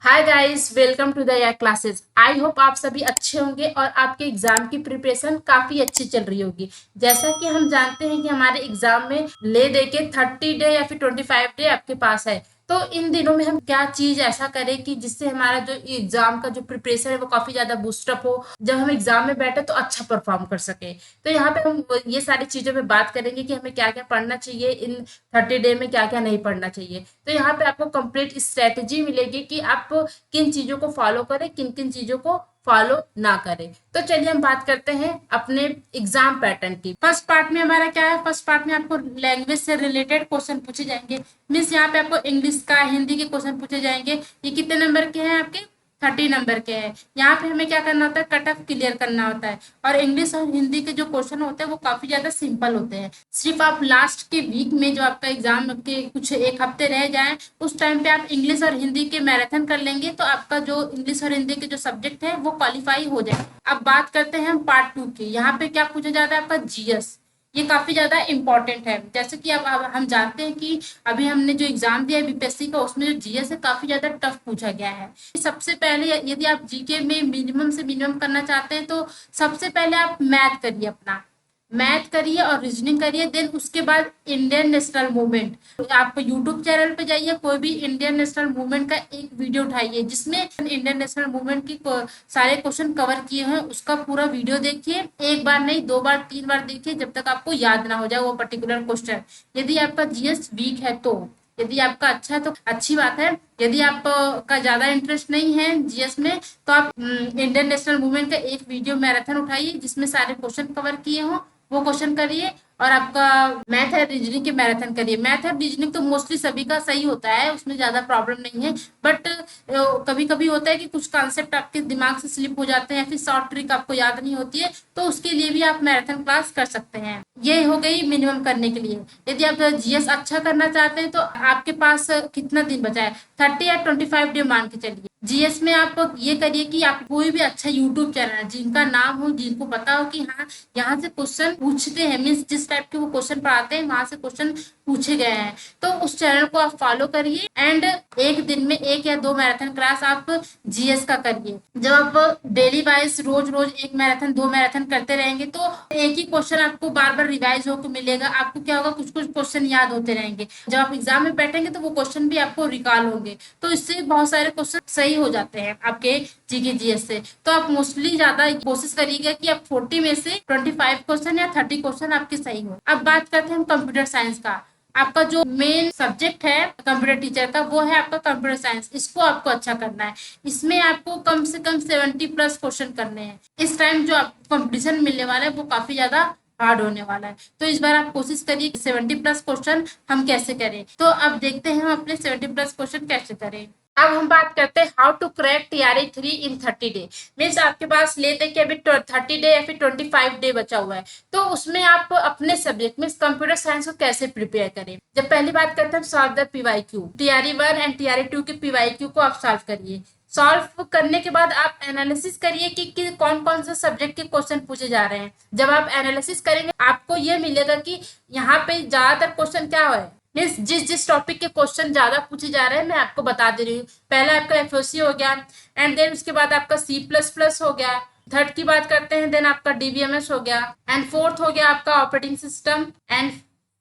Hi guys, welcome to the या classes. I hope आप सभी अच्छे होंगे और आपके एग्जाम की प्रिपरेशन काफी अच्छी चल रही होगी। जैसा कि हम जानते हैं कि हमारे एग्जाम में ले दे के 30 डे या फिर 25 डे आपके पास है। तो इन दिनों में हम क्या चीज ऐसा करें कि जिससे हमारा जो एग्जाम का जो प्रिपरेशन है वो काफी ज्यादा बूस्टअप हो, जब हम एग्जाम में बैठे तो अच्छा परफॉर्म कर सके। तो यहाँ पे हम ये सारी चीजों पे बात करेंगे कि हमें क्या क्या पढ़ना चाहिए, इन 30 डे में क्या क्या नहीं पढ़ना चाहिए। तो यहाँ पे आपको कंप्लीट स्ट्रेटेजी मिलेगी कि आप किन चीजों को फॉलो करें, किन किन चीजों को फॉलो ना करें। तो चलिए हम बात करते हैं अपने एग्जाम पैटर्न की। फर्स्ट पार्ट में हमारा क्या है, फर्स्ट पार्ट में आपको लैंग्वेज से रिलेटेड क्वेश्चन पूछे जाएंगे। मीन्स यहाँ पे आपको इंग्लिश का, हिंदी के क्वेश्चन पूछे जाएंगे। ये कितने नंबर के हैं आपके? 30 नंबर के हैं। यहाँ पे हमें क्या करना होता है, कट ऑफ क्लियर करना होता है। और इंग्लिश और हिंदी के जो क्वेश्चन होते हैं वो काफी ज्यादा सिंपल होते हैं। सिर्फ आप लास्ट के वीक में जो आपका एग्जाम के कुछ एक हफ्ते रह जाए उस टाइम पे आप इंग्लिश और हिंदी के मैराथन कर लेंगे तो आपका जो इंग्लिश और हिंदी के जो सब्जेक्ट है वो क्वालिफाई हो जाए। अब बात करते हैं हम पार्ट 2 की। यहाँ पे क्या पूछा जाता है आपका? जीएस। ये काफी ज्यादा इंपॉर्टेंट है। जैसे कि अब हम जानते हैं कि अभी हमने जो एग्जाम दिया है बीपीएससी का, उसमें जो जीएस है काफी ज्यादा टफ पूछा गया है। सबसे पहले यदि आप जीके में मिनिमम से मिनिमम करना चाहते हैं तो सबसे पहले आप मैथ करिए, अपना मैथ करिए और रीजनिंग करिए। देन उसके बाद इंडियन नेशनल मूवमेंट, आप यूट्यूब चैनल पे जाइए, कोई भी इंडियन नेशनल मूवमेंट का एक वीडियो उठाइए जिसमें इंडियन नेशनल मूवमेंट की सारे क्वेश्चन कवर किए हैं, उसका पूरा वीडियो देखिए। एक बार नहीं, 2 बार 3 बार देखिए जब तक आपको याद ना हो जाए वो पर्टिकुलर क्वेश्चन। यदि आपका जीएस वीक है तो, यदि आपका अच्छा है तो अच्छी बात है। यदि आप का ज्यादा इंटरेस्ट नहीं है जीएस में तो आप इंडियन नेशनल मूवमेंट का एक वीडियो मैराथन उठाइए जिसमें सारे क्वेश्चन कवर किए हों, वो क्वेश्चन करिए। और आपका मैथ है रीजनिंग के मैराथन करिए। मैथ है रीजनिंग तो मोस्टली सभी का सही होता है, उसमें ज्यादा प्रॉब्लम नहीं है। बट कभी कभी होता है कि कुछ कॉन्सेप्ट आपके दिमाग से स्लिप हो जाते हैं या फिर शॉर्ट ट्रिक आपको याद नहीं होती है, तो उसके लिए भी आप मैराथन क्लास कर सकते हैं। ये हो गई मिनिमम करने के लिए। यदि आप जीएस अच्छा करना चाहते हैं तो आपके पास कितना दिन बचा है? 30 या 25 डे मान के चलिए। जीएस में आप ये करिए कि आप कोई भी अच्छा यूट्यूब चैनल है जिनका नाम हो, जिनको पता हो कि हाँ यहाँ से क्वेश्चन पूछते हैं, मीन्स जिस टाइप के वो क्वेश्चन पढ़ाते हैं वहां से क्वेश्चन पूछे गए हैं, तो उस चैनल को आप फॉलो करिए। एंड एक दिन में 1 या 2 मैराथन क्लास आप जीएस का करिए। जब आप डेली वाइज रोज रोज 1 मैराथन 2 मैराथन करते रहेंगे तो एक ही क्वेश्चन आपको बार बार रिवाइज होकर मिलेगा। आपको क्या होगा, कुछ कुछ क्वेश्चन याद होते रहेंगे। जब आप एग्जाम में बैठेंगे तो वो क्वेश्चन भी आपको रिकॉल होंगे, तो इससे बहुत सारे क्वेश्चन सही हो जाते हैं आपके जीके जीएस से। तो आप मोस्टली ज्यादा कोशिश करिएगा कि आप 40 में से 25 क्वेश्चन या 30 क्वेश्चन आपके सही हो। अब बात करते हैं हम कंप्यूटर साइंस का। आपका जो मेन सब्जेक्ट है कंप्यूटर टीचर का वो है आपका कंप्यूटर साइंस। इसको आपको अच्छा करना है। इसमें आपको कम से कम 70+ क्वेश्चन करने हैं। इस टाइम जो आपको कंपटीशन मिलने वाला है वो काफी ज्यादा हार्ड होने वाला है, तो इस बार आप कोशिश करिए 70+ क्वेश्चन हम कैसे करें। तो अब देखते हैं हम अपने 70+ क्वेश्चन कैसे करें। अब हम बात करते हैं how to crack TRE 3 in 30 day. Means आपके पास लेते कि अभी 30 डे या फिर 25 डे बचा हुआ है, तो उसमें आप अपने सब्जेक्ट मीन्स कंप्यूटर साइंस को कैसे प्रिपेयर करें। जब पहली बात करते हैं solve the PYQ, TRE 1 and TRE 2 के PYQ को आप सॉल्व करिए। सॉल्व करने के बाद आप एनालिसिस करिए कि कौन कौन से सब्जेक्ट के क्वेश्चन पूछे जा रहे हैं। जब आप एनालिसिस करेंगे आपको ये मिलेगा कि यहाँ पे ज्यादातर क्वेश्चन क्या है, मीन्स जिस जिस टॉपिक के क्वेश्चन ज्यादा पूछे जा रहे हैं मैं आपको बता दे रही हूँ। पहला आपका एफओसी हो गया, एंड देन उसके बाद आपका C++ हो गया। थर्ड की बात करते हैं, देन आपका DBMS हो गया, एंड फोर्थ हो गया आपका ऑपरेटिंग सिस्टम, एंड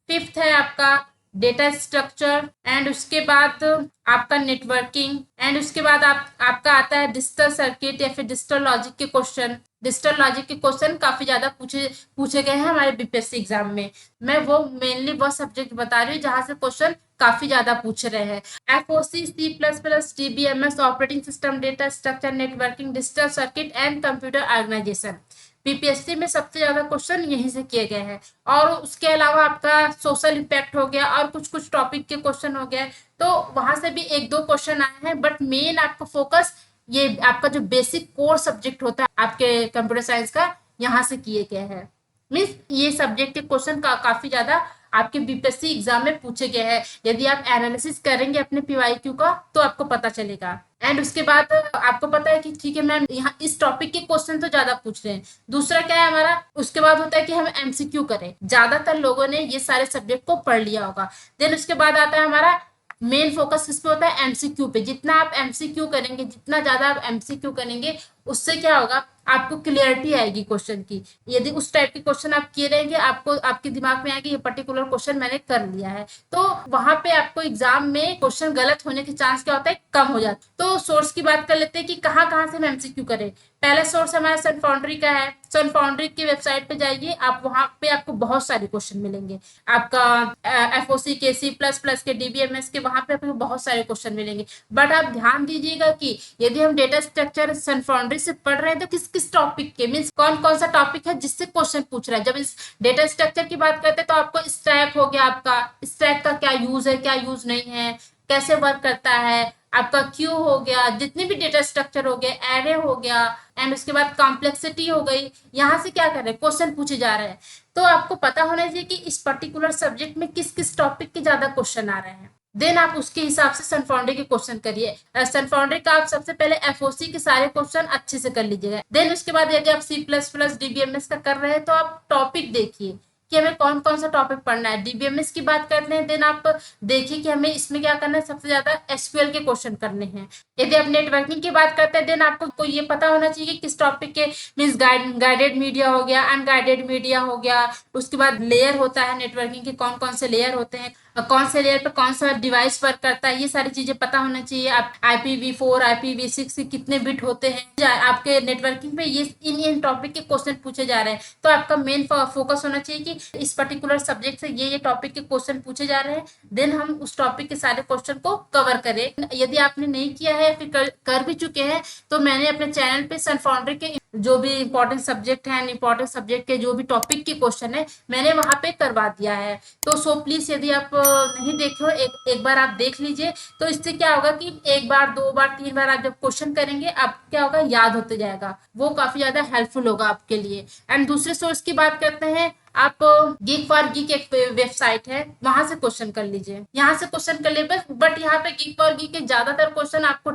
फिफ्थ है आपका डेटा स्ट्रक्चर, एंड उसके बाद आपका नेटवर्किंग, एंड उसके बाद आपका आता है डिजिटल सर्किट या फिर डिजिटल लॉजिक के क्वेश्चन। डिजिटल लॉजिक के क्वेश्चन काफी ज्यादा पूछे गए हैं हमारे बीपीएससी एग्जाम में। मैं वो मेनली वो सब्जेक्ट बता रही हूँ जहां से क्वेश्चन काफी ज्यादा पूछ रहे हैं। FOC, C++, DBMS, operating system, data structure, networking, digital circuit and computer organisation. BPSC में सबसे ज्यादा क्वेश्चन यहीं से किए गए हैं। और उसके अलावा आपका सोशल इम्पैक्ट हो गया और कुछ कुछ टॉपिक के क्वेश्चन हो गए, तो वहां से भी 1-2 क्वेश्चन आए हैं। बट मेन आपका फोकस ये आपका जो बेसिक कोर सब्जेक्ट होता है आपके कंप्यूटर साइंस का, यहाँ से किए गए हैं। मीन्स ये सब्जेक्ट के क्वेश्चन काफी ज्यादा आपके बीपीएससी एग्जाम में पूछे गए हैं। यदि आप एनालिसिस करेंगे अपने PYQ का तो आपको पता चलेगा। एंड उसके बाद आपको पता है कि ठीक है मैम यहाँ इस टॉपिक के क्वेश्चन तो ज्यादा पूछ रहे हैं। दूसरा क्या है हमारा, उसके बाद होता है कि हम MCQ करें। ज्यादातर लोगों ने ये सारे सब्जेक्ट को पढ़ लिया होगा। देन उसके बाद आता है हमारा मेन फोकस किस पे होता है, एमसीक्यू पे। जितना आप एमसीक्यू करेंगे, जितना ज्यादा आप एमसीक्यू करेंगे, उससे क्या होगा, आपको क्लियरिटी आएगी क्वेश्चन की। यदि उस टाइप के क्वेश्चन आप किए रहेंगे, आपको आपके दिमाग में आएगा ये पर्टिकुलर क्वेश्चन मैंने कर लिया है, तो वहां पे आपको एग्जाम में क्वेश्चन गलत होने के चांस क्या होता है, कम हो जाता है। तो सोर्स की बात कर लेते हैं कि कहाँ कहाँ से हम एमसीक्यू करें। पहला सोर्स हमारा सन फाउंड्री का है। सन फाउंड्री की वेबसाइट पे जाइए आप, वहां पे आपको बहुत सारे क्वेश्चन मिलेंगे। आपका एफओसी के, सी प्लस प्लस के, डीबीएमएस के, वहां पे आपको बहुत सारे क्वेश्चन मिलेंगे। बट आप ध्यान दीजिएगा कि यदि हम डेटा स्ट्रक्चर सन फाउंड्री से पढ़ रहे हैं तो किस किस टॉपिक के, मीन्स कौन कौन सा टॉपिक है जिससे क्वेश्चन पूछ रहा है। जब इस डेटा स्ट्रक्चर की बात करते हैं तो आपको स्टैक हो गया, आपका स्टैक का क्या यूज है, क्या यूज नहीं है, कैसे वर्क करता है, आपका क्यू हो गया, जितने भी डेटा स्ट्रक्चर हो गए, एरे हो गया, एंड उसके बाद कॉम्प्लेक्सिटी हो गई। यहाँ से क्या कर रहे हैं, क्वेश्चन पूछे जा रहे हैं। तो आपको पता होना चाहिए कि इस पर्टिकुलर सब्जेक्ट में किस किस टॉपिक के ज्यादा क्वेश्चन आ रहे हैं। देन आप उसके हिसाब से सन फाउंड्री के क्वेश्चन करिए। सन फाउंड्री का आप सबसे पहले एफओसी के सारे क्वेश्चन अच्छे से कर लीजिएगा। देन उसके बाद यदि आप सी प्लस प्लस डीबीएमएस का कर रहे हैं तो आप टॉपिक देखिए कि हमें कौन कौन सा टॉपिक पढ़ना है। डीबीएमएस की बात करते हैं, देन आप देखिए कि हमें इसमें क्या करना है, सबसे ज्यादा एसक्यूएल के क्वेश्चन करने हैं। यदि आप नेटवर्किंग की बात करते हैं, देन आपको ये पता होना चाहिए कि किस टॉपिक के, मीन्स गाइडेड मीडिया हो गया, अनगाइडेड मीडिया हो गया। उसके बाद लेयर होता है नेटवर्किंग के, कौन कौन से लेयर होते हैं, कौन से लेयर पे कौन सा डिवाइस वर्क करता है, ये सारी चीजें पता होना चाहिए। आप IPv4 IPv6 के कितने बिट होते हैं आपके नेटवर्किंग पे, ये इन टॉपिक के क्वेश्चन पूछे जा रहे हैं। तो आपका मेन फोकस होना चाहिए कि इस पर्टिकुलर सब्जेक्ट से ये टॉपिक के क्वेश्चन पूछे जा रहे हैं, देन हम उस टॉपिक के सारे क्वेश्चन को कवर करें। यदि आपने नहीं किया है, फिर कर भी चुके हैं, तो मैंने अपने चैनल पे सन फाउंड्री के जो भी इंपॉर्टेंट सब्जेक्ट है, इंपॉर्टेंट सब्जेक्ट के जो भी टॉपिक के क्वेश्चन है, मैंने वहां पे करवा दिया है। तो सो प्लीज यदि आप नहीं देखे हो, एक बार आप देख लीजिए। तो इससे क्या होगा कि एक बार, दो बार, तीन बार आप जब क्वेश्चन करेंगे, आप क्या होगा, याद होते जाएगा, वो काफी ज्यादा हेल्पफुल होगा आपके लिए। एंड दूसरे सोर्स की बात करते हैं, आप गीक फॉर गीक एक वेबसाइट है, वहां से क्वेश्चन कर लीजिए। यहाँ से क्वेश्चन कर ले, बट यहाँ पे गीक फॉर गीक के ज्यादातर क्वेश्चन आपको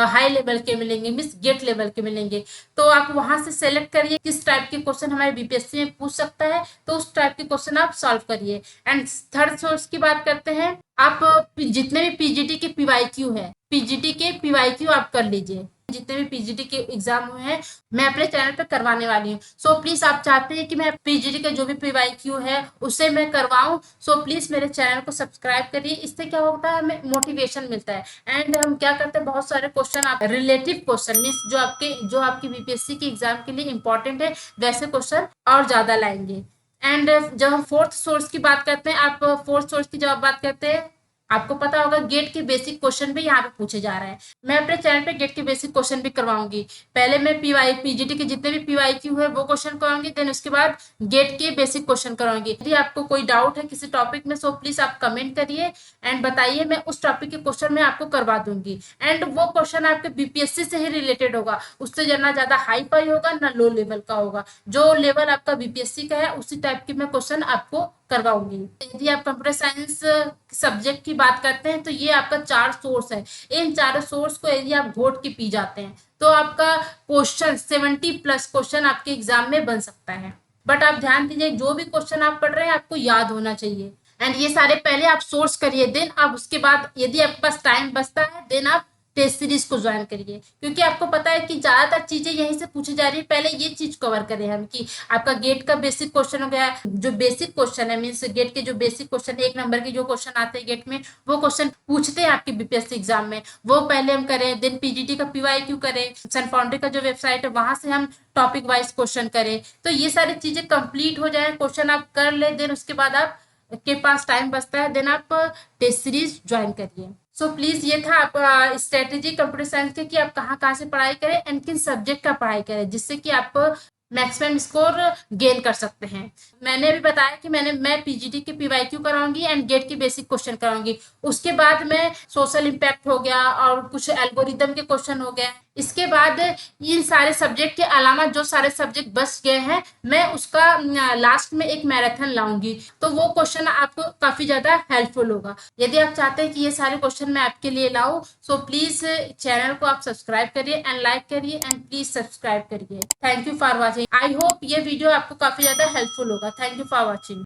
हाई लेवल के मिलेंगे, मीन्स गेट लेवल के मिलेंगे। तो आप वहां से सेलेक्ट करिए किस टाइप के क्वेश्चन हमारे बीपीएससी में पूछ सकता है, तो उस टाइप के क्वेश्चन आप सॉल्व करिए। एंड थर्ड सोर्स की बात करते हैं, आप जितने भी पीजीटी के पीवाईक्यू है, पीजीटी के पीवाईक्यू आप कर लीजिए। जितने भी पीजीटी के एग्जाम हुए हैं, मैं अपने चैनल पे करवाने वाली हूँ। सो प्लीज आप चाहते हैं कि मैं पीजीटी के जो भी पीवाईक्यू है उसे मैं करवाऊं, सो प्लीज मेरे चैनल को सब्सक्राइब करिए। इससे क्या होता है, हमें मोटिवेशन मिलता है। एंड हम क्या करते हैं, बहुत सारे क्वेश्चन आप रिलेटिव क्वेश्चन, मीन्स जो आपके बीपीएससी के एग्जाम के लिए इंपॉर्टेंट है, वैसे क्वेश्चन और ज्यादा लाएंगे। एंड जब हम फोर्थ सोर्स की बात करते हैं, आप फोर्थ सोर्स की जब बात करते हैं, आपको पता होगा गेट के बेसिक क्वेश्चन भी यहाँ पे पूछे जा रहे हैं। मैं अपने चैनल पे गेट के बेसिक क्वेश्चन भी करवाऊंगी। पहले मैं पीजीटी के जितने भी पीवाईक्यू है वो क्वेश्चन कराऊंगी, देन उसके बाद गेट के बेसिक क्वेश्चन कराऊंगी। यदि आपको कोई डाउट है किसी टॉपिक में, सो प्लीज आप कमेंट करिए एंड बताइए, मैं उस टॉपिक के क्वेश्चन में आपको करवा दूंगी। एंड वो क्वेश्चन आपके बीपीएससी से ही रिलेटेड होगा, उससे ना ज्यादा हाई फाई होगा ना लो लेवल का होगा। जो लेवल आपका बीपीएससी का है उसी टाइप के मैं क्वेश्चन आपको करवाऊंगी। यदि आप कंप्यूटर साइंस सब्जेक्ट की बात करते हैं, तो ये आपका 4 सोर्स है। इन चारों सोर्स को यदि आप घोट के पी जाते हैं, तो आपका क्वेश्चन 70+ क्वेश्चन आपके एग्जाम में बन सकता है। बट आप ध्यान दीजिए, जो भी क्वेश्चन आप पढ़ रहे हैं आपको याद होना चाहिए। एंड ये सारे पहले आप सोर्स करिए, देन आप उसके बाद यदि आपके पास टाइम बचता है, देन आप टेस्ट सीरीज को ज्वाइन करिए। क्योंकि आपको पता है कि ज्यादातर चीजें यहीं से पूछी जा रही है। पहले ये चीज कवर करें हम कि आपका गेट का बेसिक क्वेश्चन हो गया, जो बेसिक क्वेश्चन है, मीन्स गेट के जो बेसिक क्वेश्चन, 1 नंबर के जो क्वेश्चन आते हैं गेट में, वो क्वेश्चन पूछते हैं आपके बीपीएससी एग्जाम में, वो पहले हम करें। देन पीजीटी का पीवाईक्यू करें, सन फाउंड्री का जो वेबसाइट है वहां से हम टॉपिक वाइज क्वेश्चन करें। तो ये सारी चीजें कंप्लीट हो जाए, क्वेश्चन आप कर ले, देन उसके बाद आप के पास टाइम बचता है, देन आप टेस्ट सीरीज ज्वाइन करिए। सो प्लीज ये था आप स्ट्रेटेजी कंप्यूटर साइंस के कि आप कहाँ कहाँ से पढ़ाई करें एंड किन सब्जेक्ट का पढ़ाई करें, जिससे कि आप मैक्सिमम स्कोर गेन कर सकते हैं। मैंने भी बताया कि मैं पीजीटी के पीवाईक्यू कराऊंगी एंड गेट की बेसिक क्वेश्चन कराऊंगी। उसके बाद मैं सोशल इम्पैक्ट हो गया और कुछ एल्गोरिदम के क्वेश्चन हो गया। इसके बाद इन सारे सब्जेक्ट के अलावा जो सारे सब्जेक्ट बच गए हैं, मैं उसका लास्ट में एक मैराथन लाऊंगी, तो वो क्वेश्चन आपको काफी ज्यादा हेल्पफुल होगा। यदि आप चाहते हैं कि ये सारे क्वेश्चन मैं आपके लिए लाऊं, सो प्लीज चैनल को आप सब्सक्राइब करिए एंड लाइक करिए एंड प्लीज सब्सक्राइब करिए। Thank you for watching. I hope ये वीडियो आपको काफी ज्यादा हेल्पफुल होगा। Thank you for watching.